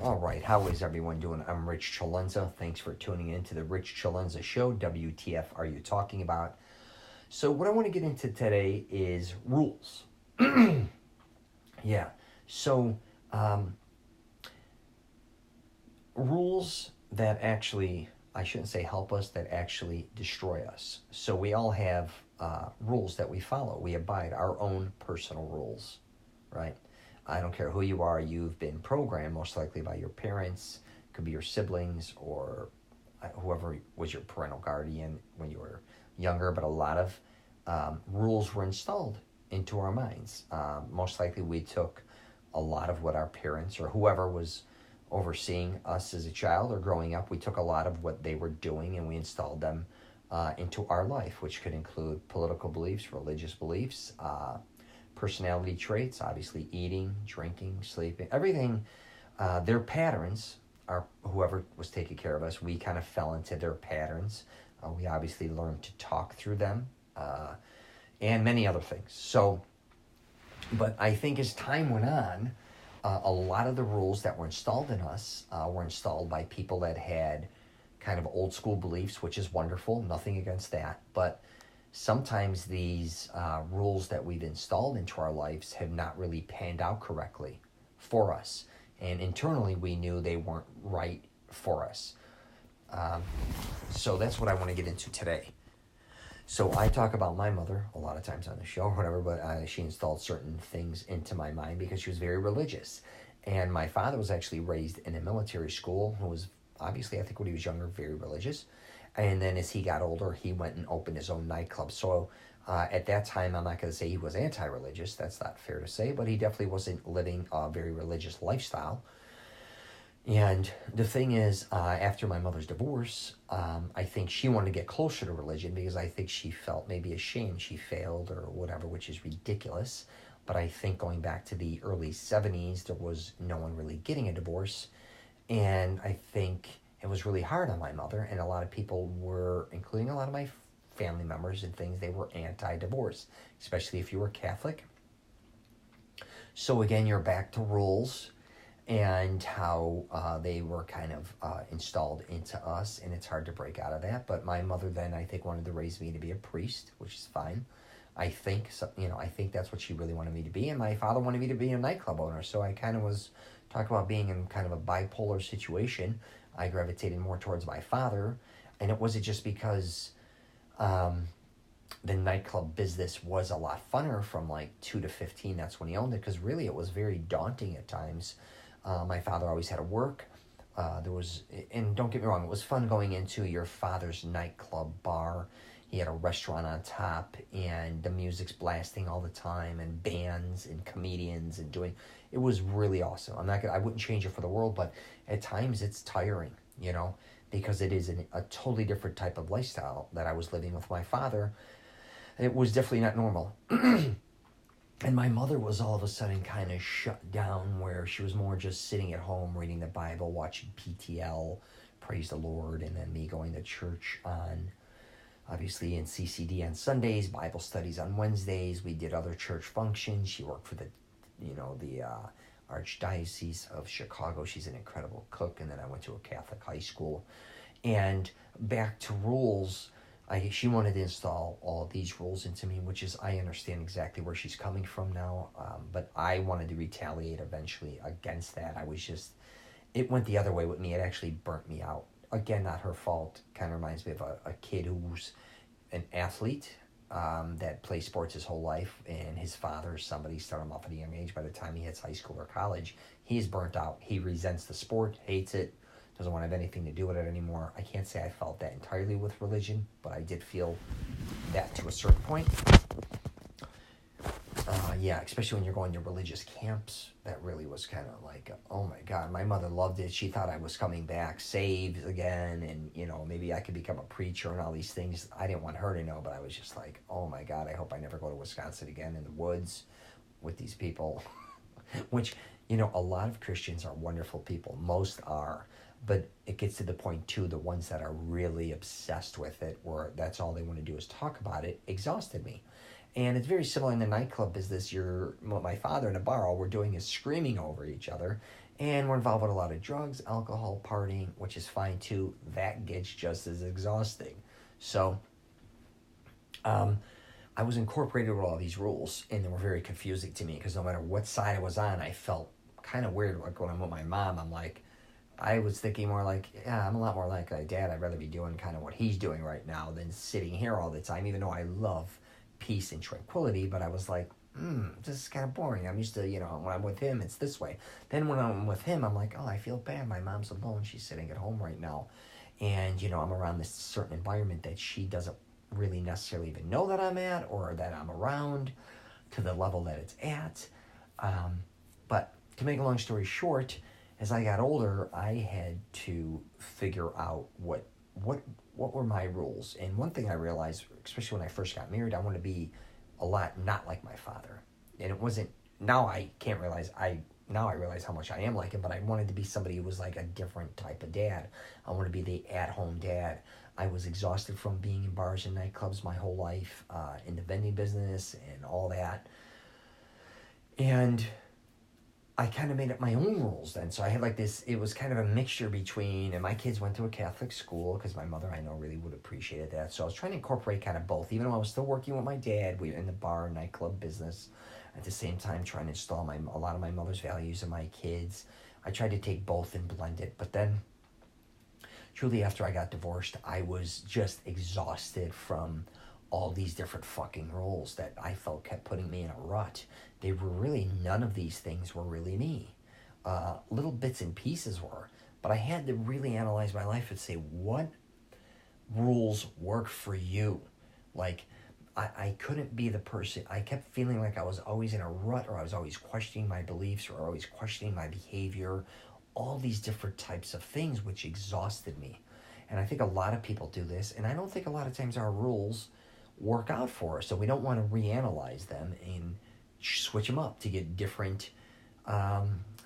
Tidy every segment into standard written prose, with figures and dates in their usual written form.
All right, how is everyone doing? I'm Rich CELENZA. Thanks for tuning in to the Rich CELENZA Show. WTF are you talking about? So what I want to get into today is rules. Yeah, so rules that actually, I shouldn't say help us, that actually destroy us. So we all have rules that we follow. We abide our own personal rules, right? I don't care who you are, you've been programmed most likely by your parents, could be your siblings or whoever was your parental guardian when you were younger, but a lot of rules were installed into our minds. Most likely we took a lot of what our parents or whoever was overseeing us as a child or growing up, we took a lot of what they were doing and we installed them into our life, which could include political beliefs, religious beliefs, personality traits, obviously eating, drinking, sleeping, everything. Their patterns are whoever was taking care of us. We kind of fell into their patterns. We obviously learned to talk through them and many other things. So, but I think as time went on, a lot of the rules that were installed in us were installed by people that had kind of old school beliefs, which is wonderful, nothing against that. But sometimes these rules that we've installed into our lives have not really panned out correctly for us. And internally, we knew they weren't right for us. So that's what I want to get into today. So I talk about my mother a lot of times on the show or whatever, but she installed certain things into my mind because she was very religious. And my father was actually raised in a military school who was obviously, I think when he was younger, very religious. And then as he got older, he went and opened his own nightclub. So at that time, I'm not going to say he was anti-religious. That's not fair to say. But he definitely wasn't living a very religious lifestyle. And the thing is, after my mother's divorce, I think she wanted to get closer to religion because I think she felt maybe ashamed she failed or whatever, which is ridiculous. But I think going back to the early 70s, there was no one really getting a divorce. And I think it was really hard on my mother, and a lot of people were, including a lot of my family members and things, they were anti-divorce, especially if you were Catholic. So again, you're back to rules and how they were kind of installed into us, and it's hard to break out of that. But my mother then, I think, wanted to raise me to be a priest, which is fine. I think that's what she really wanted me to be, and my father wanted me to be a nightclub owner. So I kind of was talking about being in kind of a bipolar situation. I gravitated more towards my father, and it wasn't just because the nightclub business was a lot funner from like 2 to 15. That's when he owned it, because really it was very daunting at times. My father always had to work. And don't get me wrong, it was fun going into your father's nightclub bar. He had a restaurant on top, and the music's blasting all the time, and bands and comedians and it was really awesome. I wouldn't change it for the world, but at times it's tiring, because it is a totally different type of lifestyle that I was living with my father. It was definitely not normal. And my mother was all of a sudden kind of shut down, where she was more just sitting at home, reading the Bible, watching PTL, praise the Lord, and then me going to church obviously in CCD on Sundays, Bible studies on Wednesdays. We did other church functions. She worked for the Archdiocese of Chicago. She's an incredible cook. And then I went to a Catholic high school. And back to rules, she wanted to install all these rules into me, which is, I understand exactly where she's coming from now. But I wanted to retaliate eventually against that. It went the other way with me. It actually burnt me out. Again, not her fault. Kind of reminds me of a kid who's an athlete that plays sports his whole life, and his father, somebody started him off at a young age. By the time he hits high school or college, he's burnt out. He resents the sport, hates it, doesn't want to have anything to do with it anymore. I can't say I felt that entirely with religion, but I did feel that to a certain point. Especially when you're going to religious camps, that really was kind of like, oh my God, my mother loved it. She thought I was coming back, saved again, and, maybe I could become a preacher and all these things. I didn't want her to know, but I was just like, oh my God, I hope I never go to Wisconsin again in the woods with these people. Which, a lot of Christians are wonderful people. Most are. But it gets to the point, too, the ones that are really obsessed with it, where that's all they want to do is talk about it, exhausted me. And it's very similar in the nightclub business. What my father and the bar, all we're doing is screaming over each other. And we're involved with a lot of drugs, alcohol, partying, which is fine too. That gets just as exhausting. So, I was incorporated with all these rules, and they were very confusing to me because no matter what side I was on, I felt kind of weird. Like when I'm with my mom, I was thinking more like, yeah, I'm a lot more like my dad. I'd rather be doing kind of what he's doing right now than sitting here all the time, even though I love peace and tranquility. But I was like, this is kind of boring. I'm used to, when I'm with him, it's this way. Then when I'm with him, I'm like, oh, I feel bad. My mom's alone. She's sitting at home right now. And, I'm around this certain environment that she doesn't really necessarily even know that I'm at or that I'm around to the level that it's at. But to make a long story short, as I got older, I had to figure out what were my rules. And one thing I realized, especially when I first got married, I wanted to be a lot not like my father. And it wasn't, now I realize how much I am like him, but I wanted to be somebody who was like a different type of dad. I wanted to be the at-home dad. I was exhausted from being in bars and nightclubs my whole life, in the vending business and all that. And I kind of made up my own rules then. So I had like this, it was kind of a mixture between, and my kids went to a Catholic school because my mother, I know, really would appreciate that. So I was trying to incorporate kind of both. Even though I was still working with my dad, we were in the bar and nightclub business. At the same time, trying to install a lot of my mother's values in my kids. I tried to take both and blend it. But then, truly after I got divorced, I was just exhausted from all these different fucking roles that I felt kept putting me in a rut. They were really, none of these things were really me. Little bits and pieces were. But I had to really analyze my life and say, what rules work for you? Like, I couldn't be the person. I kept feeling like I was always in a rut, or I was always questioning my beliefs, or always questioning my behavior, all these different types of things, which exhausted me. And I think a lot of people do this, and I don't think a lot of times our rules work out for us, so we don't want to reanalyze them and switch them up to get different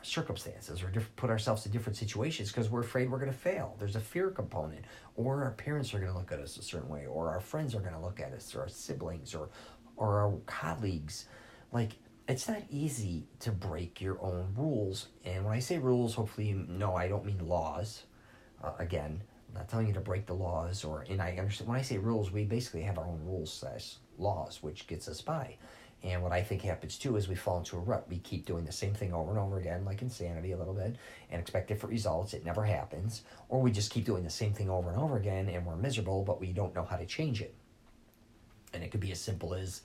circumstances, or put ourselves in different situations because we're afraid we're going to fail. There's a fear component, or our parents are going to look at us a certain way, or our friends are going to look at us, or our siblings, or our colleagues. Like, it's not easy to break your own rules. And when I say rules, hopefully you know I don't mean laws. Again, I'm not telling you to break the laws, and I understand when I say rules, we basically have our own rules/laws, which gets us by. And what I think happens too is we fall into a rut. We keep doing the same thing over and over again, like insanity a little bit, and expect different results. It never happens. Or we just keep doing the same thing over and over again, and we're miserable, but we don't know how to change it. And it could be as simple as,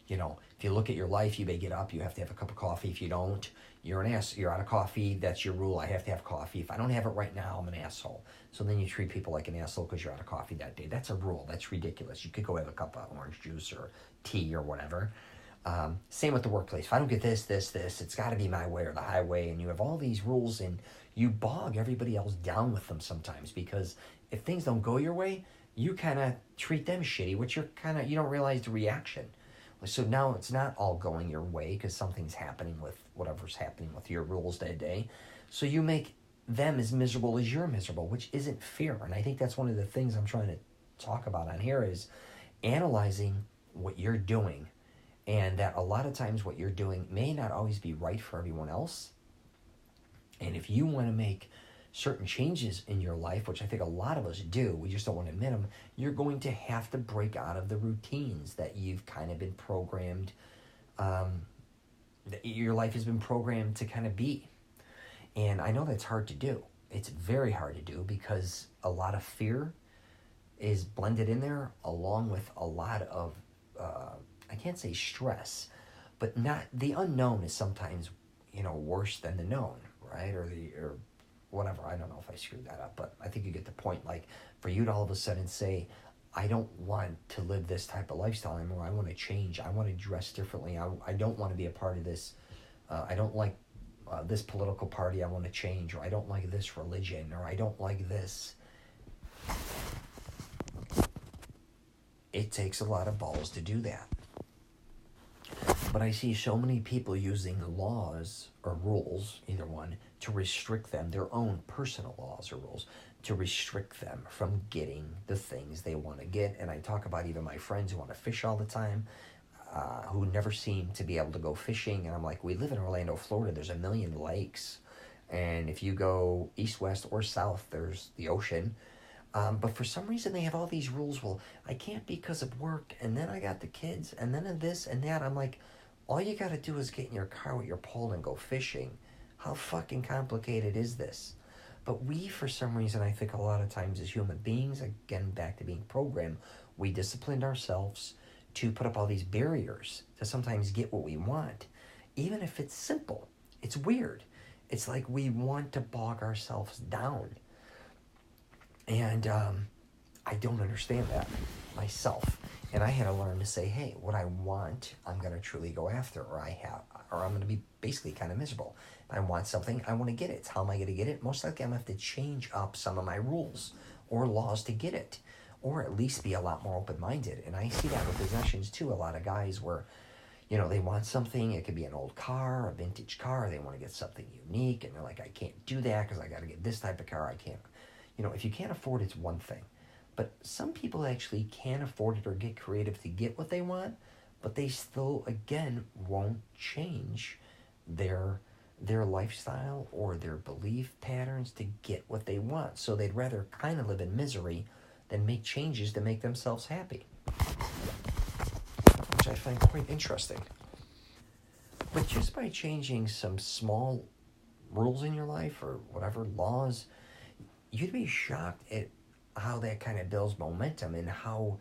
if you look at your life, you may get up, you have to have a cup of coffee. If you don't, you're an ass. You're out of coffee. That's your rule. I have to have coffee. If I don't have it right now, I'm an asshole. So then you treat people like an asshole because you're out of coffee that day. That's a rule. That's ridiculous. You could go have a cup of orange juice or tea or whatever. Same with the workplace. If I don't get this, it's got to be my way or the highway. And you have all these rules, and you bog everybody else down with them sometimes, because if things don't go your way, you kind of treat them shitty, which you don't realize the reaction. So now it's not all going your way because something's happening with whatever's happening with your rules that day. So you make them as miserable as you're miserable, which isn't fair. And I think that's one of the things I'm trying to talk about on here is analyzing what you're doing. And that a lot of times what you're doing may not always be right for everyone else. And if you want to make certain changes in your life, which I think a lot of us do, we just don't want to admit them, you're going to have to break out of the routines that you've kind of been programmed, that your life has been programmed to kind of be. And I know that's hard to do. It's very hard to do because a lot of fear is blended in there along with a lot of, I can't say stress, but not the unknown is sometimes, worse than the known, right? Or whatever. I don't know if I screwed that up, but I think you get the point. Like, for you to all of a sudden say, I don't want to live this type of lifestyle anymore. I want to change. I want to dress differently. I don't want to be a part of this. I don't like this political party. I want to change. Or I don't like this religion. Or I don't like this. It takes a lot of balls to do that. But I see so many people using laws or rules, either one, to restrict them, their own personal laws or rules, to restrict them from getting the things they want to get. And I talk about even my friends who want to fish all the time, who never seem to be able to go fishing. And I'm like, we live in Orlando, Florida. There's 1 million lakes. And if you go east, west, or south, there's the ocean. But for some reason, they have all these rules. Well, I can't because of work, and then I got the kids, and then this and that. I'm like, all you got to do is get in your car with your pole and go fishing. How fucking complicated is this? But we, for some reason, I think a lot of times as human beings, again, back to being programmed, we disciplined ourselves to put up all these barriers to sometimes get what we want, even if it's simple. It's weird. It's like we want to bog ourselves down. And I don't understand that myself. And I had to learn to say, hey, what I want, I'm going to truly go after, or I'm going to be basically kind of miserable. If I want something, I want to get it. How am I going to get it? Most likely I'm going to have to change up some of my rules or laws to get it, or at least be a lot more open-minded. And I see that with possessions too. A lot of guys where, they want something. It could be an old car, a vintage car. They want to get something unique, and they're like, I can't do that because I got to get this type of car. I can't. If you can't afford it, it's one thing. But some people actually can afford it or get creative to get what they want, but they still, again, won't change their lifestyle or their belief patterns to get what they want. So they'd rather kind of live in misery than make changes to make themselves happy, which I find quite interesting. But just by changing some small rules in your life or whatever, laws, you'd be shocked at how that kind of builds momentum and how,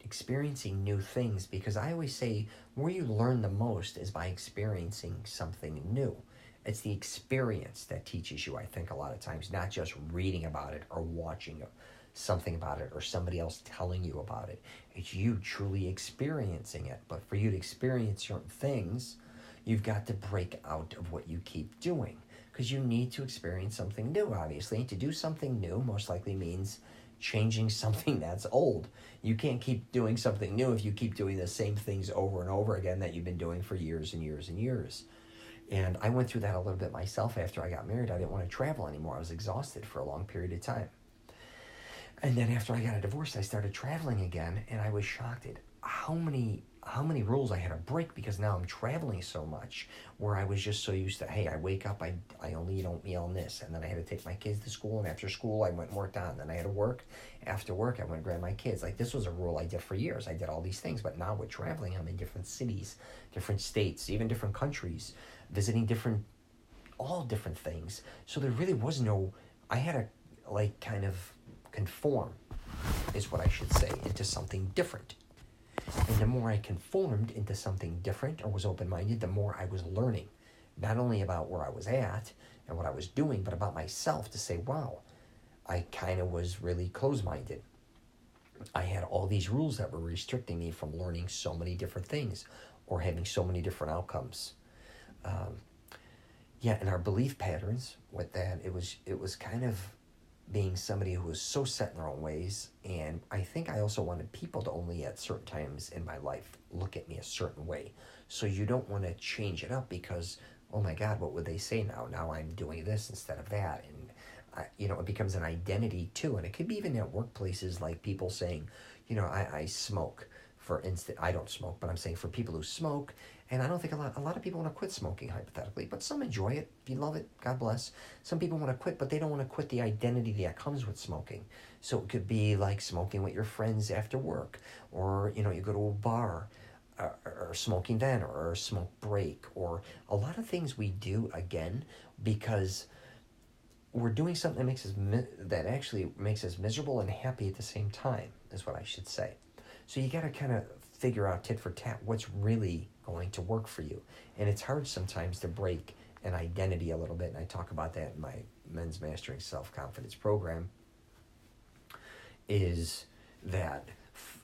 experiencing new things. Because I always say where you learn the most is by experiencing something new. It's the experience that teaches you, I think, a lot of times, not just reading about it or watching something about it or somebody else telling you about it. It's you truly experiencing it. But for you to experience certain things, you've got to break out of what you keep doing. Because you need to experience something new, obviously. To do something new most likely means changing something that's old. You can't keep doing something new if you keep doing the same things over and over again that you've been doing for years and years and years. And I went through that a little bit myself after I got married. I didn't want to travel anymore. I was exhausted for a long period of time. And then after I got a divorce, I started traveling again, and I was shocked at how many rules I had to break, because now I'm traveling so much, where I was just so used to, hey, I wake up, I only eat oatmeal and this, and then I had to take my kids to school, and after school I went and worked on, then I had to work. After work I went and grabbed my kids. Like, this was a rule I did for years. I did all these things, but now with traveling, I'm in different cities, different states, even different countries, visiting all different things. So there really was I had to kind of conform, is what I should say, into something different. And the more I conformed into something different or was open-minded, the more I was learning, not only about where I was at and what I was doing, but about myself, to say, wow, I kind of was really closed-minded. I had all these rules that were restricting me from learning so many different things or having so many different outcomes. And our belief patterns with that, it was kind of being somebody who was so set in their own ways. And I think I also wanted people to only at certain times in my life look at me a certain way. So you don't want to change it up because, oh my God, what would they say now? Now I'm doing this instead of that. And, it becomes an identity too. And it could be even at workplaces, like people saying, I smoke. For instance, I don't smoke, but I'm saying for people who smoke, and I don't think a lot of people want to quit smoking, hypothetically, but some enjoy it. If you love it, God bless. Some people want to quit, but they don't want to quit the identity that comes with smoking. So it could be like smoking with your friends after work, or, you go to a bar, or smoking then, or a smoke break, or a lot of things we do, again, because we're doing something that actually makes us miserable and happy at the same time, is what I should say. So you got to kind of figure out tit for tat what's really going to work for you. And it's hard sometimes to break an identity a little bit, and I talk about that in my Men's Mastering Self-Confidence program, is that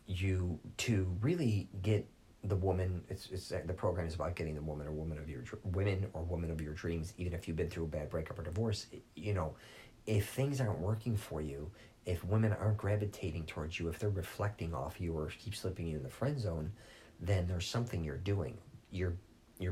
to really get the woman, the program is about getting the woman or woman of your dreams, even if you've been through a bad breakup or divorce. If things aren't working for you, if women aren't gravitating towards you, if they're reflecting off you or keep slipping you in the friend zone, then there's something you're doing. Your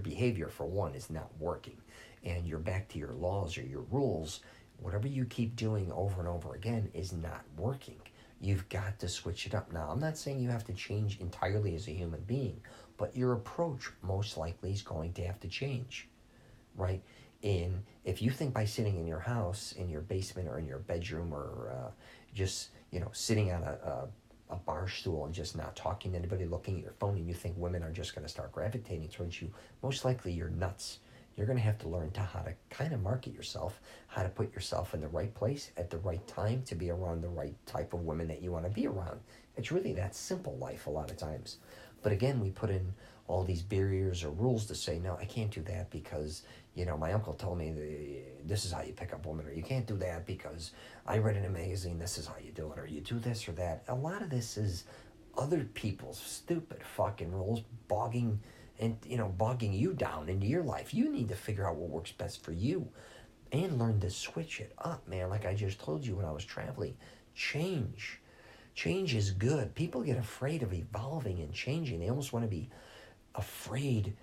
behavior, for one, is not working. And you're back to your laws or your rules. Whatever you keep doing over and over again is not working. You've got to switch it up. Now, I'm not saying you have to change entirely as a human being, but your approach most likely is going to have to change, right? If you think by sitting in your house, in your basement or in your bedroom, or just sitting on a bar stool and just not talking to anybody, looking at your phone, and you think women are just going to start gravitating towards you, most likely you're nuts. You're going to have to learn how to kind of market yourself, how to put yourself in the right place at the right time to be around the right type of women that you want to be around. It's really that simple, life, a lot of times. But again, we put in all these barriers or rules to say, no, I can't do that because, my uncle told me this is how you pick up women, or you can't do that because I read in a magazine, this is how you do it, or you do this or that. A lot of this is other people's stupid fucking rules bogging you down into your life. You need to figure out what works best for you and learn to switch it up, man. Like I just told you when I was traveling, change is good. People get afraid of evolving and changing. They almost want to be afraid,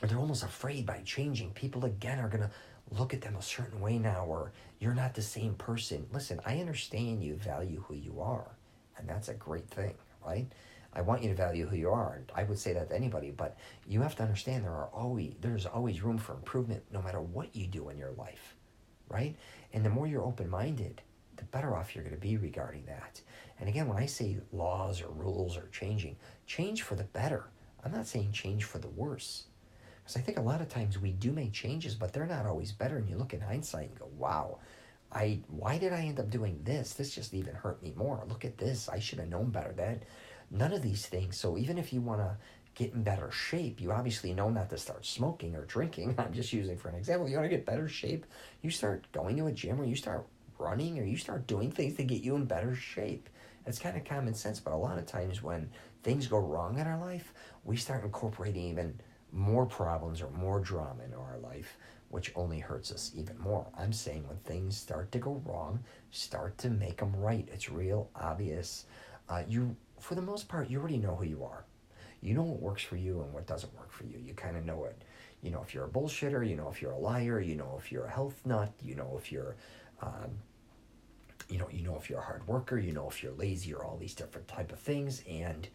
or they're almost afraid by changing. People, again, are going to look at them a certain way now, or you're not the same person. Listen, I understand you value who you are, and that's a great thing, right? I want you to value who you are, and I would say that to anybody, but you have to understand there's always room for improvement no matter what you do in your life, right? And the more you're open-minded, the better off you're going to be regarding that. And again, when I say laws or rules or change for the better. I'm not saying change for the worse. Because I think a lot of times we do make changes, but they're not always better. And you look in hindsight and go, wow, why did I end up doing this? This just even hurt me more. Look at this. I should have known better. None of these things. So even if you want to get in better shape, you obviously know not to start smoking or drinking. I'm just using for an example. You want to get better shape, you start going to a gym, or you start running, or you start doing things to get you in better shape. It's kind of common sense, but a lot of times when things go wrong in our life, we start incorporating even more problems or more drama into our life, which only hurts us even more. I'm saying when things start to go wrong, start to make them right. It's real obvious. For the most part, you already know who you are. You know what works for you and what doesn't work for you. You kind of know it. You know if you're a bullshitter. You know if you're a liar. You know if you're a health nut. You know if you're, you know if you're a hard worker. You know if you're lazy, or all these different type of things. And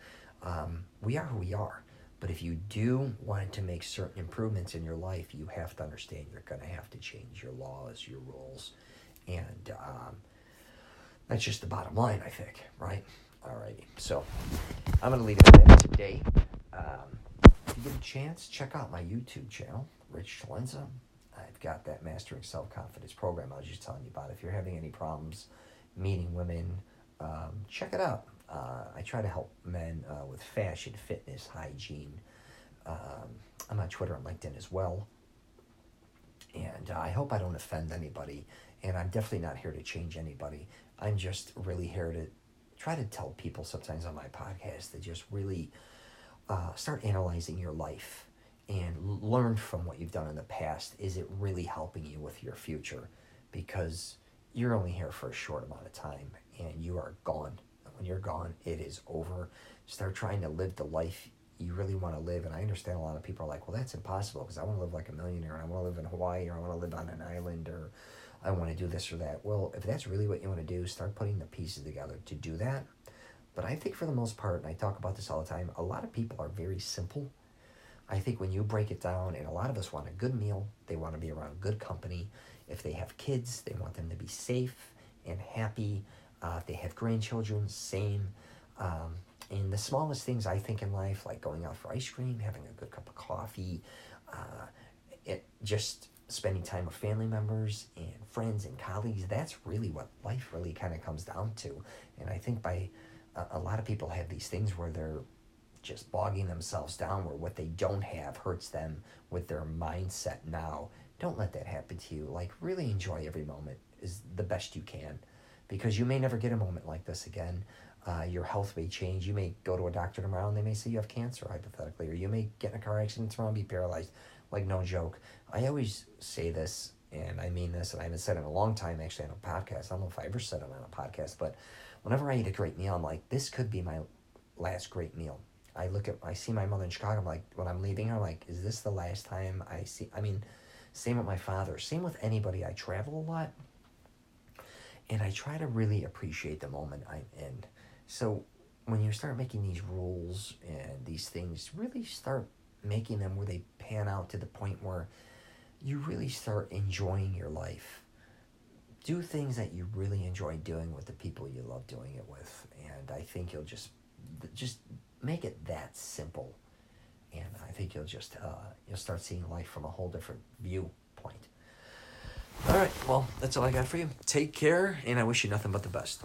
we are who we are. But if you do want to make certain improvements in your life, you have to understand you're going to have to change your laws, your rules, and that's just the bottom line, I think, right? Alrighty, so I'm going to leave it at that today. If you get a chance, check out my YouTube channel, Rich CELENZA. I've got that Mastering Self-Confidence program I was just telling you about. If you're having any problems meeting women, check it out. I try to help men with fashion, fitness, hygiene. I'm on Twitter and LinkedIn as well. And I hope I don't offend anybody. And I'm definitely not here to change anybody. I'm just really here to try to tell people sometimes on my podcast to just really start analyzing your life and learn from what you've done in the past. Is it really helping you with your future? Because you're only here for a short amount of time and you are gone. When you're gone, it is over. Start trying to live the life you really want to live. And I understand a lot of people are like, well, that's impossible because I want to live like a millionaire, and I want to live in Hawaii, or I want to live on an island, or I want to do this or that. Well, if that's really what you want to do, start putting the pieces together to do that. But I think for the most part, and I talk about this all the time, a lot of people are very simple. I think when you break it down, and a lot of us want a good meal, they want to be around good company. If they have kids, they want them to be safe and happy. If they have grandchildren, same. And the smallest things I think in life, like going out for ice cream, having a good cup of coffee, just spending time with family members and friends and colleagues, that's really what life really kind of comes down to. And I think a lot of people have these things where they're just bogging themselves down, where what they don't have hurts them with their mindset now. Don't let that happen to you. Like, really enjoy every moment is the best you can, because you may never get a moment like this again. Your health may change. You may go to a doctor tomorrow and they may say you have cancer, hypothetically, or you may get in a car accident tomorrow and be paralyzed. Like, no joke. I always say this, and I mean this, and I haven't said it in a long time actually on a podcast. I don't know if I ever said it on a podcast, but whenever I eat a great meal, I'm like, this could be my last great meal. I see my mother in Chicago, I'm like, when I'm leaving her, I'm like, is this the last time I see? I mean, same with my father, same with anybody. I travel a lot, and I try to really appreciate the moment I'm in. So when you start making these rules and these things, really start making them where they pan out to the point where you really start enjoying your life. Do things that you really enjoy doing with the people you love doing it with, and I think you'll just make it that simple, and I think you'll start seeing life from a whole different viewpoint. All right, well, that's all I got for you. Take care, and I wish you nothing but the best.